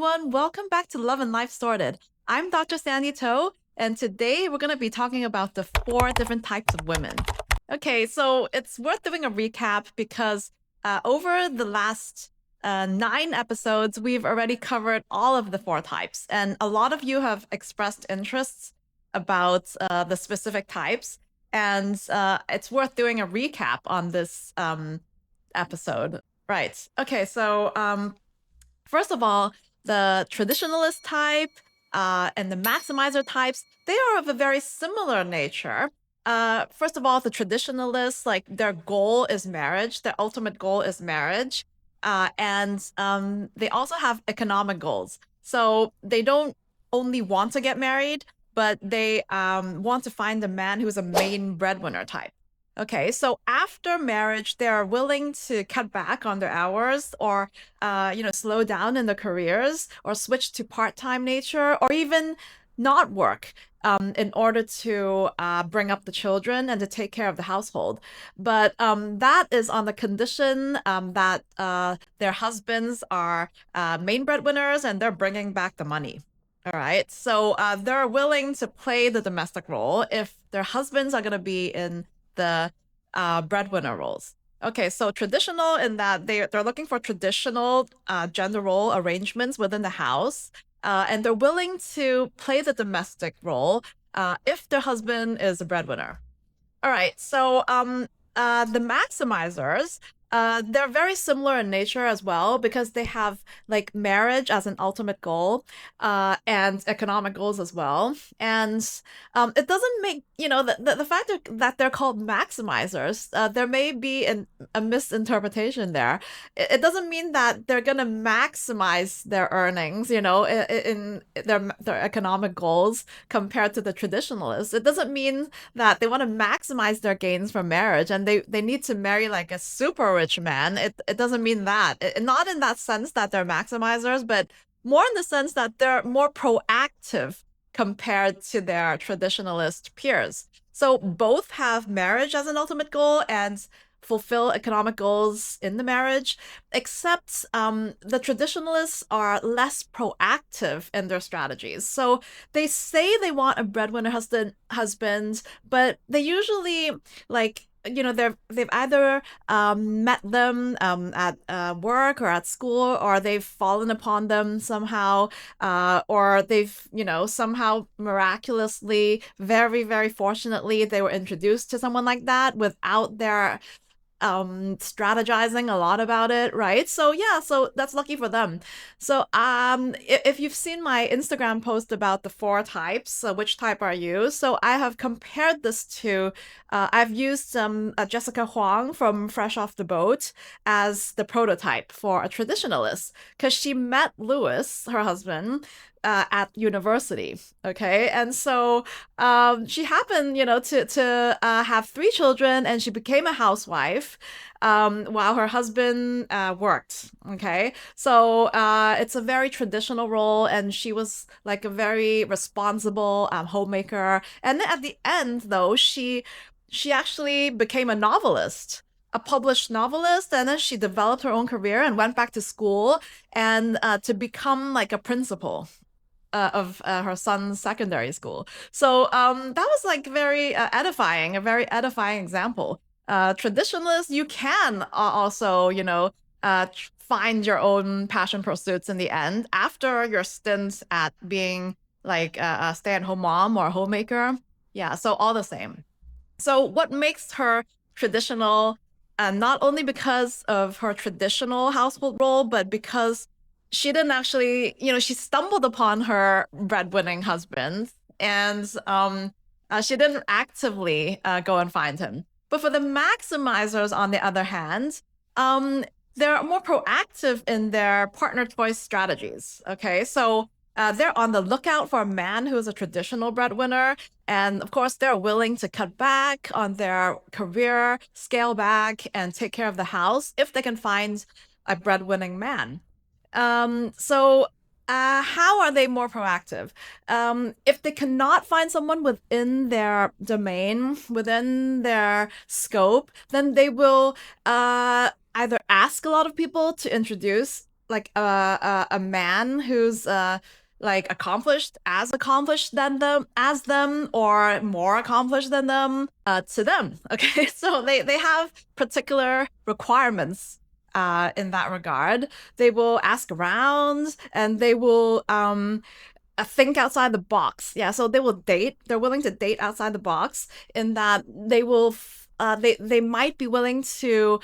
everyone. Welcome back to Love and Life Sorted. I'm Dr. Sandy Toe, and today we're going to be talking about the 4 different types of women. Okay, so it's worth doing a recap because over the last 9 episodes, we've already covered all of the 4 types, and a lot of you have expressed interests about the specific types, and it's worth doing a recap on this episode. Right. Okay, so first of all, the traditionalist type and the maximizer types, they are of a very similar nature. First of all, the traditionalists, like their goal is marriage, their ultimate goal is marriage. And they also have economic goals. So they don't only want to get married, but they want to find a man who's a main breadwinner type. Okay, so after marriage, they're willing to cut back on their hours or, slow down in their careers or switch to part-time nature or even not work in order to bring up the children and to take care of the household. But that is on the condition that their husbands are main breadwinners and they're bringing back the money. All right, so they're willing to play the domestic role if their husbands are going to be in the breadwinner roles. Okay, so traditional in that they're looking for traditional gender role arrangements within the house, and they're willing to play the domestic role if their husband is a breadwinner. All right, so the maximizers, they're very similar in nature as well because they have like marriage as an ultimate goal and economic goals as well. And it doesn't make, the fact that they're called maximizers, there may be a misinterpretation there. It doesn't mean that they're going to maximize their earnings, in their economic goals compared to the traditionalists. It doesn't mean that they want to maximize their gains from marriage and they need to marry like a super rich man. It doesn't mean that. Not in that sense that they're maximizers, but more in the sense that they're more proactive compared to their traditionalist peers. So both have marriage as an ultimate goal and fulfill economic goals in the marriage, except the traditionalists are less proactive in their strategies. So they say they want a breadwinner husband, but they usually they've either met them at work or at school, or they've fallen upon them somehow, or they've somehow miraculously, very very fortunately, they were introduced to someone like that without their strategizing a lot about it, right? So yeah, so that's lucky for them. So if you've seen my Instagram post about the 4 types, which type are you? So I have compared this to I've used Jessica Huang from Fresh Off the Boat as the prototype for a traditionalist because she met Louis, her husband, at university. Okay, and so she happened, to have 3 children, and she became a housewife while her husband worked. Okay, so it's a very traditional role, and she was like a very responsible homemaker. And then at the end, though, she actually became a novelist, a published novelist, and then she developed her own career and went back to school and to become like a principal of her son's secondary school. So that was like very edifying, a very edifying example. Traditionalists, you can also, find your own passion pursuits in the end after your stint at being like a stay-at-home mom or a homemaker. Yeah, so all the same. So what makes her traditional, not only because of her traditional household role, but because she didn't actually, she stumbled upon her breadwinning husband and she didn't actively go and find him. But for the maximizers, on the other hand, they're more proactive in their partner choice strategies. Okay, so they're on the lookout for a man who is a traditional breadwinner. And of course, they're willing to cut back on their career, scale back, and take care of the house if they can find a breadwinning man. So how are they more proactive? If they cannot find someone within their domain, within their scope, then they will either ask a lot of people to introduce like a man who's like accomplished than them as them or more accomplished than them to them. Okay, so they have particular requirements in that regard. They will ask around and they will think outside the box. Yeah, so they will date. They're willing to date outside the box in that they might be willing to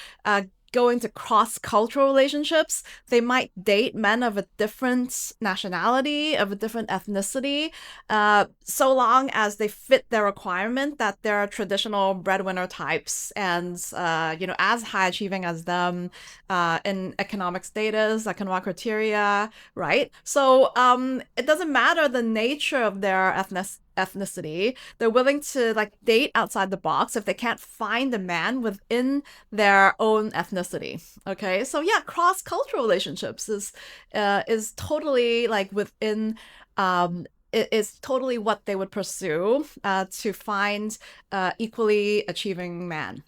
go into cross-cultural relationships. They might date men of a different nationality, of a different ethnicity, so long as they fit their requirement that they're traditional breadwinner types and as high achieving as them in economic status, economic criteria, right? So it doesn't matter the nature of their ethnicity. They're willing to like date outside the box if they can't find a man within their own ethnicity. Okay, so yeah, cross-cultural relationships is totally like within it is totally what they would pursue to find equally achieving man.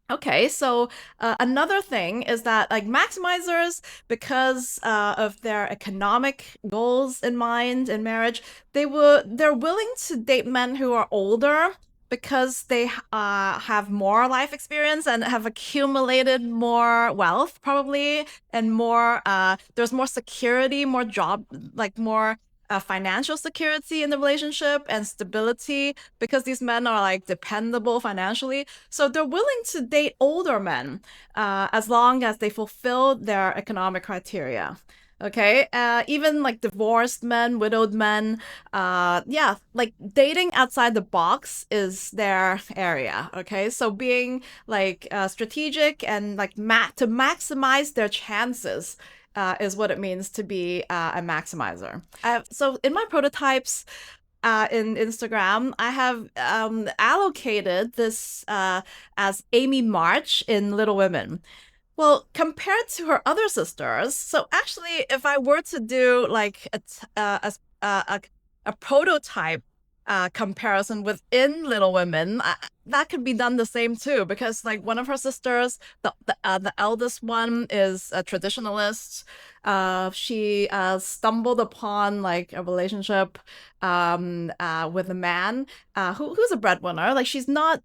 Okay, so another thing is that like maximizers, because of their economic goals in mind in marriage, they're willing to date men who are older because they have more life experience and have accumulated more wealth probably and more there's more security, more job, like more financial security in the relationship and stability because these men are like dependable financially. So they're willing to date older men as long as they fulfill their economic criteria. Okay, even like divorced men, widowed men, yeah, like dating outside the box is their area. Okay, so being like strategic and like to maximize their chances is what it means to be a maximizer. So in my prototypes, in Instagram, I have allocated this as Amy March in Little Women. Well, compared to her other sisters, so actually, if I were to do like a prototype comparison within Little Women, that could be done the same too, because like one of her sisters, the eldest one is a traditionalist. She stumbled upon like a relationship with a man who's a breadwinner. Like she's not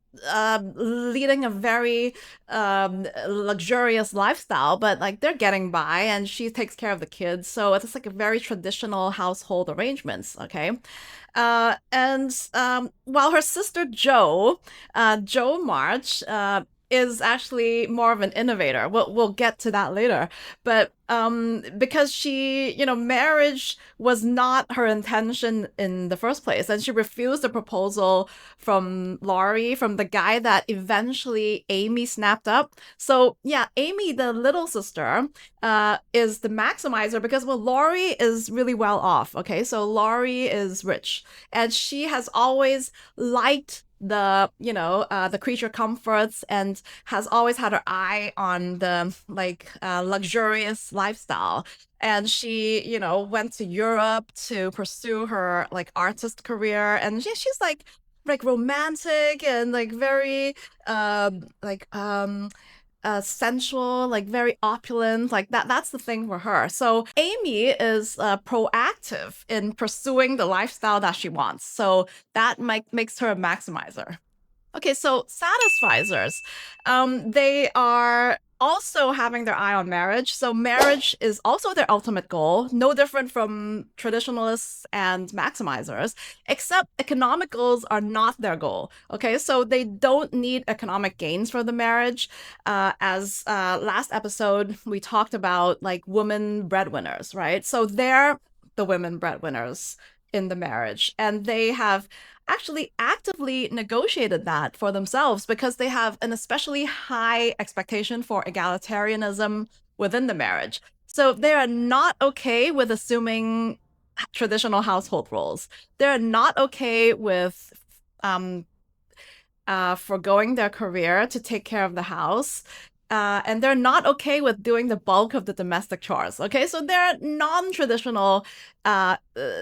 leading a very luxurious lifestyle, but like they're getting by, and she takes care of the kids. So it's like a very traditional household arrangements. Okay. And while her sister Jo March, is actually more of an innovator. We'll get to that later. But because she, marriage was not her intention in the first place, and she refused the proposal from Laurie, from the guy that eventually Amy snapped up. So yeah, Amy, the little sister, is the maximizer because Laurie is really well off. Okay, so Laurie is rich, and she has always liked the creature comforts and has always had her eye on the like luxurious lifestyle. And she went to Europe to pursue her like artist career, and she's like romantic and like very like sensual, like very opulent, like that's the thing for her. So Amy is proactive in pursuing the lifestyle that she wants. So that makes her a maximizer. Okay, so satisficers, they are also having their eye on marriage. So marriage is also their ultimate goal, no different from traditionalists and maximizers, except economic goals are not their goal. Okay, so they don't need economic gains for the marriage. As last episode, we talked about like women breadwinners, right? So they're the women breadwinners in the marriage, and they have actually actively negotiated that for themselves because they have an especially high expectation for egalitarianism within the marriage. So they are not okay with assuming traditional household roles. They're not okay with foregoing their career to take care of the house. And they're not okay with doing the bulk of the domestic chores. Okay, so they're non-traditional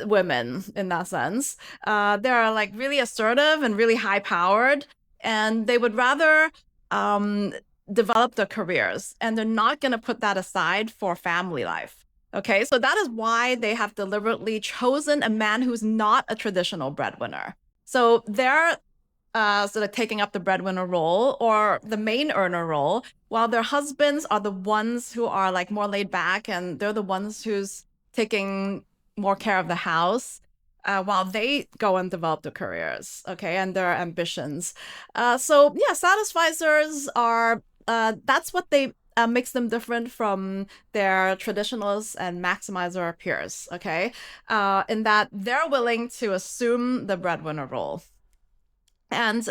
women in that sense. They're like really assertive and really high-powered, and they would rather develop their careers, and they're not going to put that aside for family life. Okay, so that is why they have deliberately chosen a man who's not a traditional breadwinner. So they're sort of taking up the breadwinner role or the main earner role, while their husbands are the ones who are like more laid back and they're the ones who's taking more care of the house. While they go and develop their careers, okay, and their ambitions. So yeah, satisficers are that's what they makes them different from their traditionalists and maximizer peers, okay? In that they're willing to assume the breadwinner role. And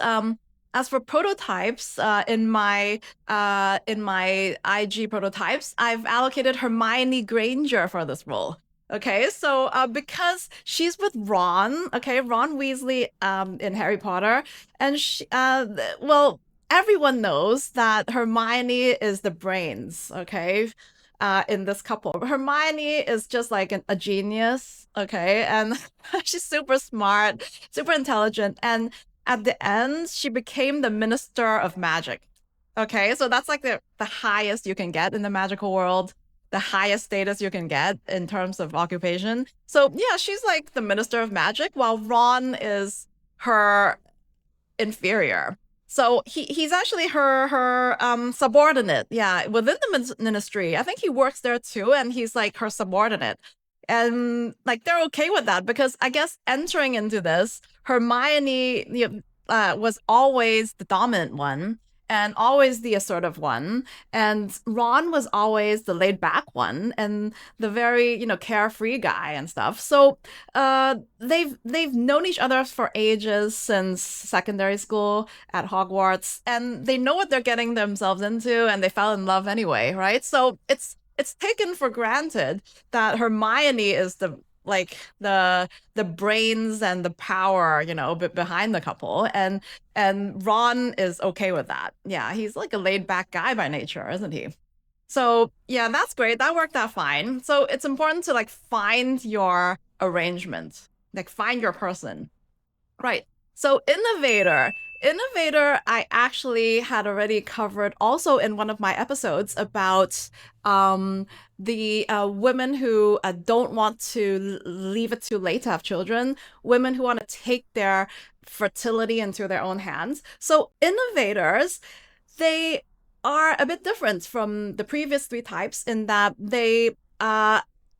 as for prototypes, in my IG prototypes, I've allocated Hermione Granger for this role. Okay, so because she's with Ron, okay, Ron Weasley in Harry Potter, and well, everyone knows that Hermione is the brains, okay, in this couple. Hermione is just like a genius, okay, and she's super smart, super intelligent, and at the end, she became the Minister of Magic. Okay, so that's like the highest you can get in the magical world, the highest status you can get in terms of occupation. So yeah, she's like the Minister of Magic, while Ron is her inferior. So he's actually her subordinate. Yeah, within the ministry. I think he works there too, and he's like her subordinate. And like they're okay with that because I guess entering into this, Hermione was always the dominant one and always the assertive one, and Ron was always the laid back one and the very carefree guy and stuff. So they've known each other for ages since secondary school at Hogwarts, and they know what they're getting themselves into, and they fell in love anyway, right? So it's taken for granted that Hermione is the brains and the power, behind the couple, and Ron is okay with that. Yeah, he's like a laid back guy by nature, isn't he? So yeah, that's great. That worked out fine. So it's important to like find your arrangement, like find your person. Right. So Innovator, I actually had already covered also in one of my episodes about the women who don't want to leave it too late to have children, women who want to take their fertility into their own hands. So innovators, they are a bit different from the previous three types in that they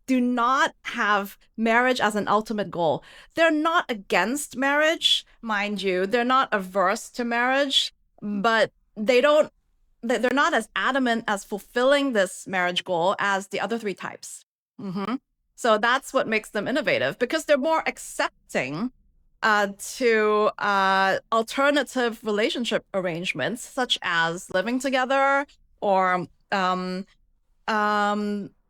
do not have marriage as an ultimate goal. They're not against marriage, mind you. They're not averse to marriage, but they're not as adamant as fulfilling this marriage goal as the other three types. Mm-hmm. So that's what makes them innovative because they're more accepting to alternative relationship arrangements, such as living together or um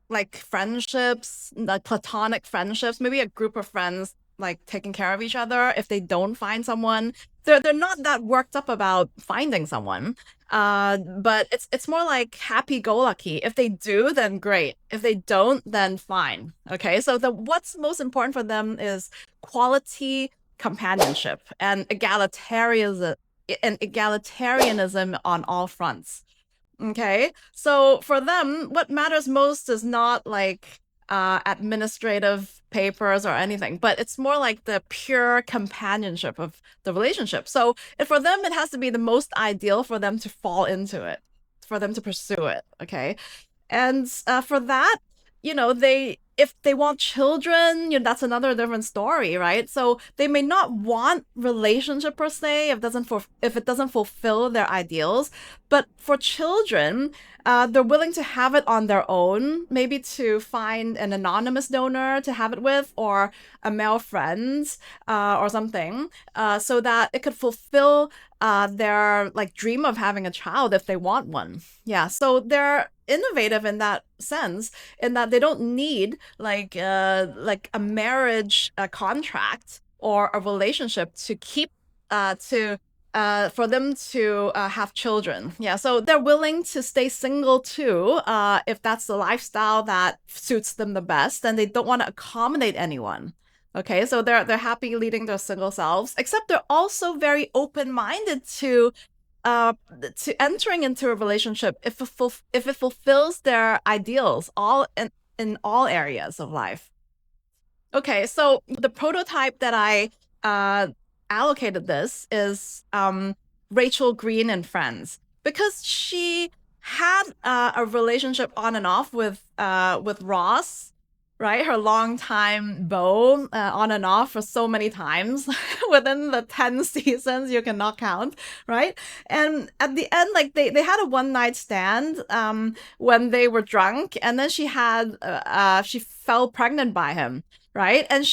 like friendships, like platonic friendships, maybe a group of friends like taking care of each other if they don't find someone. They're not that worked up about finding someone. But it's more like happy-go-lucky. If they do, then great. If they don't, then fine. Okay, so the what's most important for them is quality companionship and egalitarianism on all fronts. Okay. So for them, what matters most is not like administrative papers or anything, but it's more like the pure companionship of the relationship. So for them, it has to be the most ideal for them to fall into it, for them to pursue it. Okay. And for that, they if they want children, that's another different story, right? So they may not want relationship per se if it doesn't fulfill their ideals, but for children, they're willing to have it on their own, maybe to find an anonymous donor to have it with, or a male friend, or something, so that it could fulfill their like dream of having a child if they want one. Yeah, so they're innovative in that sense, in that they don't need like a marriage contract or a relationship to keep to for them to have children. Yeah, so they're willing to stay single too, if that's the lifestyle that suits them the best, and they don't want to accommodate anyone. Okay, so they're happy leading their single selves, except they're also very open-minded uh to entering into a relationship if it fulfills their ideals, all in all areas of life. Okay, so the prototype that I allocated this is Rachel Green and Friends, because she had a relationship on and off with Ross, right? Her longtime beau, on and off for so many times within the 10 seasons, you cannot count, right? And at the end, like they had a one night stand when they were drunk, and then she fell pregnant by him, right? And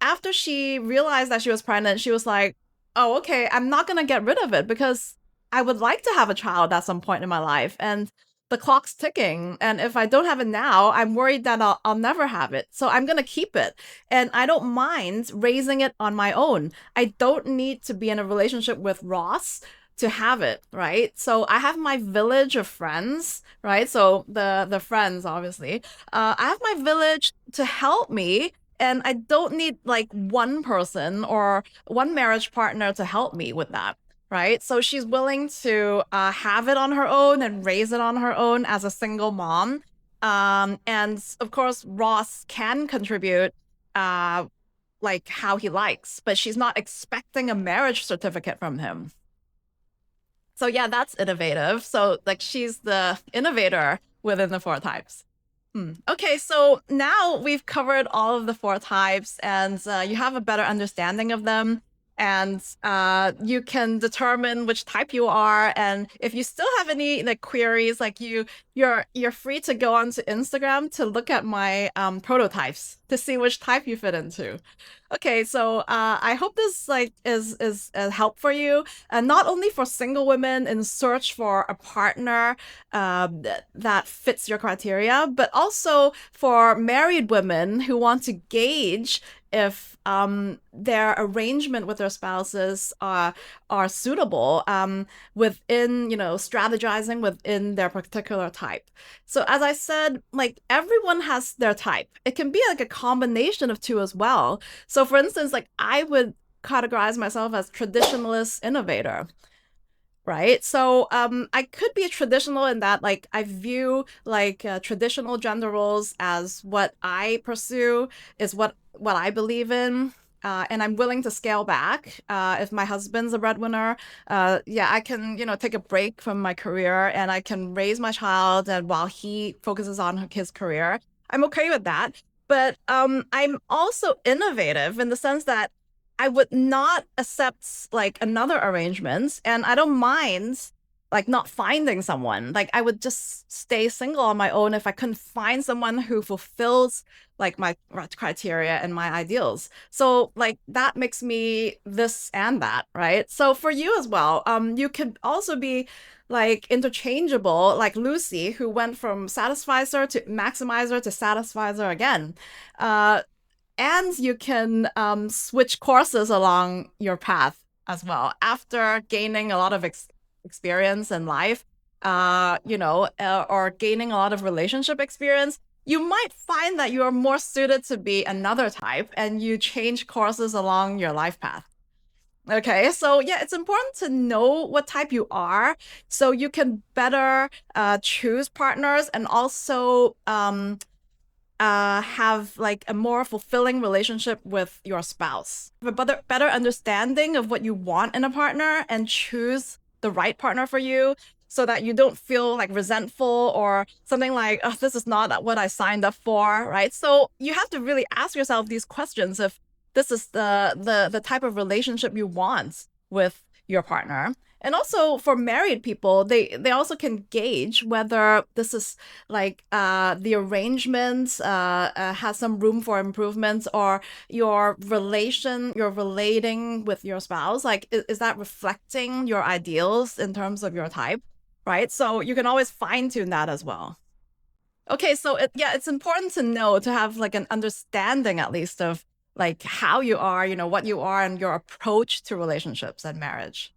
after she realized that she was pregnant, she was like, oh, okay, I'm not gonna get rid of it because I would like to have a child at some point in my life. And the clock's ticking. And if I don't have it now, I'm worried that I'll never have it. So I'm gonna keep it. And I don't mind raising it on my own. I don't need to be in a relationship with Ross to have it, right? So I have my village of friends, right? So the friends, obviously. I have my village to help me, and I don't need like one person or one marriage partner to help me with that, right? So she's willing to have it on her own and raise it on her own as a single mom. And of course, Ross can contribute like how he likes, but she's not expecting a marriage certificate from him. So yeah, that's innovative. So like she's the innovator within the four types. Okay, so now we've covered all of the four types, and you have a better understanding of them, and you can determine which type you are. And if you still have any like queries, like you're free to go onto Instagram to look at my prototypes to see which type you fit into. Okay, so I hope this like is a help for you, and not only for single women in search for a partner that fits your criteria, but also for married women who want to gauge if their arrangement with their spouses are suitable within, strategizing within their particular type. So as I said, like everyone has their type. It can be like a combination of two as well. So for instance, like I would categorize myself as traditionalist innovator. Right. So I could be a traditional in that like I view like traditional gender roles as what I pursue, is what I believe in. And I'm willing to scale back. If my husband's a breadwinner, yeah, I can, take a break from my career and I can raise my child, and while he focuses on his career, I'm okay with that. But I'm also innovative in the sense that I would not accept like another arrangement, and I don't mind like not finding someone. Like I would just stay single on my own if I couldn't find someone who fulfills like my criteria and my ideals. So like that makes me this and that, right? So for you as well, you could also be like interchangeable, like Lucy, who went from Satisficer to Maximizer to Satisficer again. And you can switch courses along your path as well after gaining a lot of experience in life, or gaining a lot of relationship experience. You might find that you are more suited to be another type, and you change courses along your life path. Okay, so yeah, it's important to know what type you are so you can better choose partners, and also have like a more fulfilling relationship with your spouse. Have a better understanding of what you want in a partner, and choose the right partner for you, so that you don't feel like resentful or something like, oh, this is not what I signed up for, right? So you have to really ask yourself these questions if this is the type of relationship you want with your partner. And also for married people, they also can gauge whether this is like the arrangement has some room for improvement, or you're relating with your spouse. Like, is that reflecting your ideals in terms of your type, right? So you can always fine tune that as well. Okay, so it's important to know, to have like an understanding at least of like how you are, what you are, and your approach to relationships and marriage.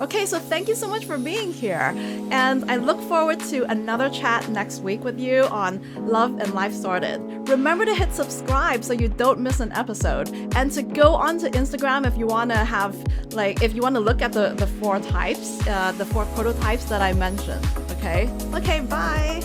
Okay, so thank you so much for being here. And I look forward to another chat next week with you on Love and Life Sorted. Remember to hit subscribe so you don't miss an episode. And to go onto Instagram if you want to if you want to look at the four types, the four prototypes that I mentioned. Okay? Okay, bye.